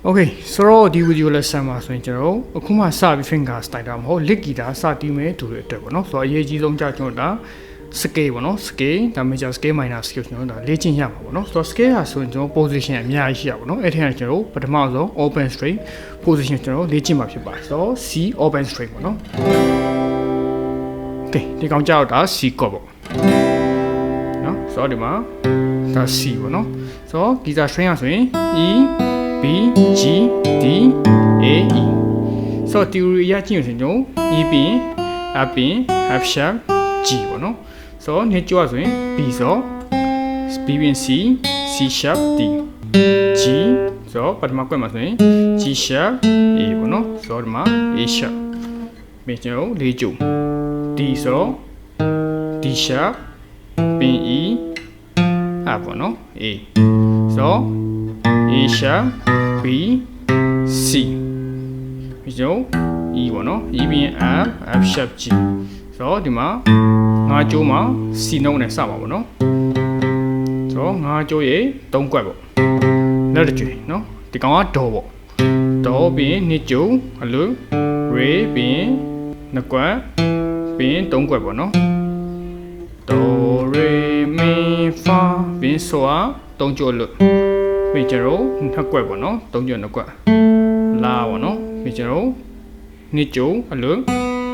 Okay, so the video lesson မှာဆိုရင်ကျွန်တော်အခုမှစပြီး finger style တာမဟုတ် lick guitar စတီးမယ်တူတဲ့အတွက်ပေါ့နော်ဆိုတော့အရေးကြီးဆုံးကြကျွန်တော်ဒါ scale ပေါ့နော် scale ဒါ major scale minor scale ကျွန်တော်ဒါလေ့ကျင့်ရမှာပေါ့နော်ဆိုတော့ scale ဟာဆိုရင်ကျွန်တော် position အများကြီးရှိရပါတော့အဲ့ထက်ကျွန်တော်ပထမဆုံး open string position ကျွန်တော်လေ့ကျင့်မှာဖြစ်ပါတယ်ဆိုတော့ C open string ပေါ့နော် Okay ဒီကောင်ကြောက်တာ C chord ပေါ့နော်ဆိုတော့ဒီမှာဒါ C ပေါ့နော်ဆိုတော့ guitar string ဟာဆိုရင် E B G D A E so theory အရကြည့်ရင်ကျွန်တော် E ပြီး F ပြီး F sharp G ပေါ့နော် so နေကြွဆိုရင် B ဆို B ပြီး C C sharp D G so ပထမကွက်မှာဆိုရင် G sharp A ပေါ့နော် so ဒီမှာ A sharp ပြီးကျွန်တော်လေးကြို D ဆို D sharp ပြီး E F ပေါ့နော် A so A sharp B C ပြီးတော့ E ပေါ့နော် E ပြီး F F sharp G ဆိုတော့ဒီမှာငါးကြိုးမှာ C နှုတ်နဲ့စပါပေါ့နော်ဆိုတော့ငါးကြိုးရေ3ကွက်ပေါ့လက်တစ်ကြွေနော်ဒီကောင်ကဒေါ်ပေါ့ဒေါ်ပြီးနှစ်ကြိုးအလို့ Re ပြီးနှစ်ကွက်ပြီး3ကွက်ပေါ့နော် Do Re Mi Fa ပြီးဆို3ကြိုးလို့ပြီးကျွန်တော်နှစ်ကွက်ပေါ့နော်3ကြိုးနှစ်ကွက်လာပေါ့နော်ပြီးကျွန်တော်နှစ်ကြိုးအလို့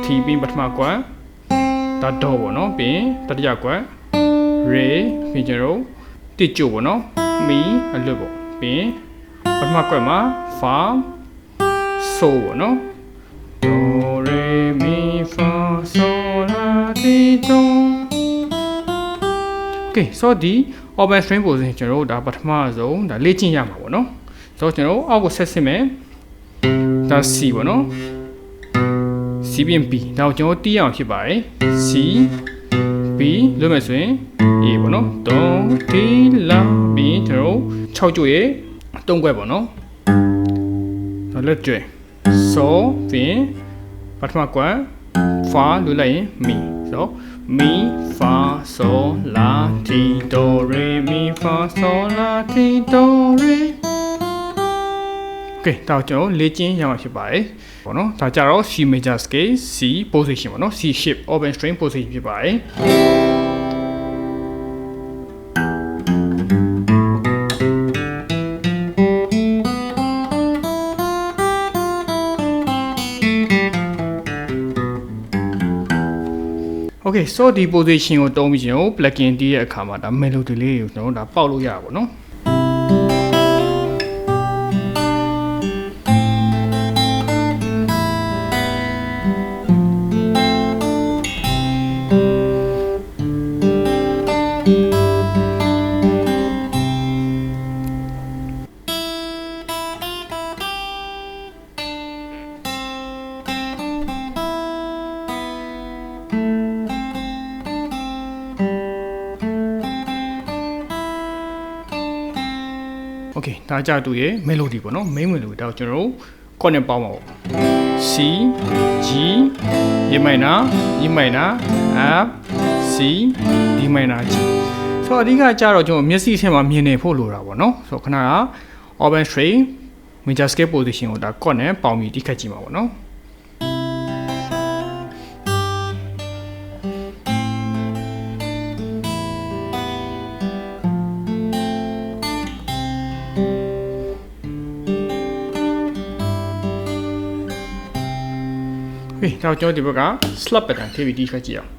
T ပြီးပထမကွက်ဒါတော့ပေါ့နော်ပြီးတတိယကွက် Re ပြီးကျွန်တော်တစ်ကြိုးပေါ့နော် Mi အလို့ပေါ့ပြီးပထမကွက်မှာ Fa So ပေါ့နော် Do Re Mi Fa So La Ti Do Okay so ဒီ open string position ကျွန်တော်တို့ဒါပထမဆုံးဒါလေ့ကျင့်ရမှာပေါ့နော်ဆိုတော့ကျွန်တော်အောက်ကိုဆက်စစ်မယ်ဒါ C ပေါ့နော် C ပြီး B ဒါကိုကျွန်တော်တီးအောင်ဖြစ်ပါတယ် C B လို့မယ်ဆိုရင် A ပေါ့နော်တုံးတီလာပြီးကျွန်တော်6ကြိုးရေ3ခွက်ပေါ့နော်ဒါလက်ကျွဲ So ပြီးပထမကွက် Fa လို့လိုက်ရင် Mi ဆိုတော့Mi Fa Sol La Ti Do Re Mi Fa Sol La Ti Do Re Okay ဒါကျွန်တော်လေ့ကျင့်ရမှာဖြစ်ပါတယ်ပေါ့နော်ဒါကြတော့ C major scale C position ပေါ့နော် C shape open string position ဖြစ်ပါတယ်Okay so ဒီ position ကိုတုံးပြီးကျွန်တော် plugin တီးတဲ့အခါမှာဒါ melody လေးကိုကျွန်တော်ဒါပေါက်လို့ရပါဘောเนาะ Okay ဒါကြတူရဲ့ melody ပေါ့နော် main melody ဒါကိုကျွန်တော်တို့ chord နဲ့ပေါင်းပါပေါ့ C G E minor E minor F C D minor G ဆိုတော့အဓိကကြတော့ကျွန်တော်မျက်စိအဆင့်မှာမြင်နေဖို့လိုတာပေါ့နော်ဆိုတော့ခဏက open string major scale position ကိုဒါ chord နဲ့ပေါင်းပြီးတိခတ်ကြည့်ပါပေါ့နော်Okay ဒါကျွန်တော်ဒီဘက်က slap pattern ထည့်ပြီးတီးခတ်ကြည့်အောင်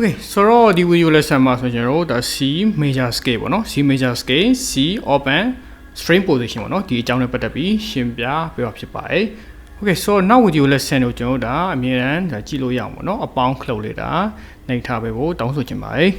Okay ဆိုတော့ဒီ video lesson မှာဆိုကျွန်တော်တို့ဒါ C major scale ပေါ့နော် C major scale C open string position ပေါ့နော်ဒီအကြောင်းနဲ့ပတ်သက်ပြီးရှင်းပြပေးပါဖြစ်ပါတယ် Okay so နောက် video lesson ကိုကျွန်တော်တို့ဒါအမြဲတမ်းဒါကြည့်လို့ရအောင်ပေါ့နော်အပေါင်းခလုတ်လေးဒါနှိပ်ထားပေးဖို့တောင်းဆိုချင်ပါတယ်